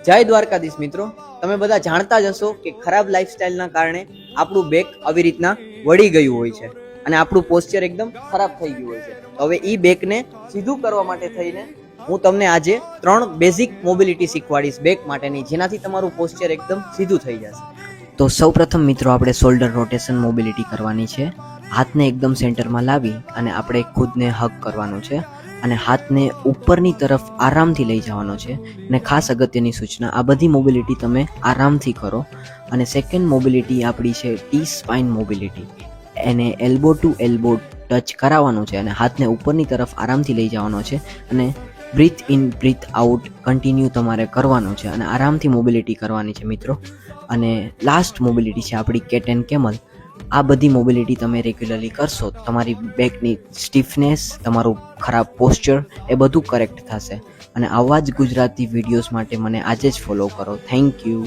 જય દ્વારકાધીશ મિત્રો, તમે બધા જાણતા જ હશો કે ખરાબ લાઈફસ્ટાઈલના કારણે આપણું બેક આવી રીતના વળી ગયું હોય છે અને આપણું પોસ્ચર એકદમ ખરાબ થઈ ગયું હોય છે. હવે એ બેકને સીધું કરવા માટે થઈને હું તમને આજે 3 બેઝિક મોબિલિટી શીખવાડીશ બેક માટેની, જેનાથી તમારું પોસ્ચર એકદમ સીધું થઈ જશે. તો સૌપ્રથમ મિત્રો આપણે શોલ્ડર રોટેશન મોબિલિટી કરવાની છે. હાથને એકદમ સેન્ટરમાં લાવી અને આપણે ખુદને હગ કરવાનું છે અને હાથને ઉપરની તરફ આરામથી લઈ જવાનો છે. અને ખાસ અગત્યની સૂચના, આ બધી મોબિલિટી તમે આરામથી કરો. અને સેકન્ડ મોબિલિટી આપણી છે ટી સ્પાઇન મોબિલિટી. એને એલ્બો ટુ એલ્બો ટચ કરાવવાનું છે અને હાથને ઉપરની તરફ આરામથી લઈ જવાનો છે અને breathe in breathe out continue તમારે કરવાનું છે અને આરામથી મોબિલિટી કરવાની છે મિત્રો. અને લાસ્ટ મોબિલિટી છે આપણી કેટ એન્ડ કેમલ. આ બધી મોબિલિટી તમે રેગ્યુલરલી કરશો, તમારી બેકની સ્ટીફનેસ, તમારું ખરાબ પોસ્ચર એ બધું કરેક્ટ થશે. અને આવા જ ગુજરાતી વિડીયોઝ માટે મને આજે જ ફોલો કરો. Thank you.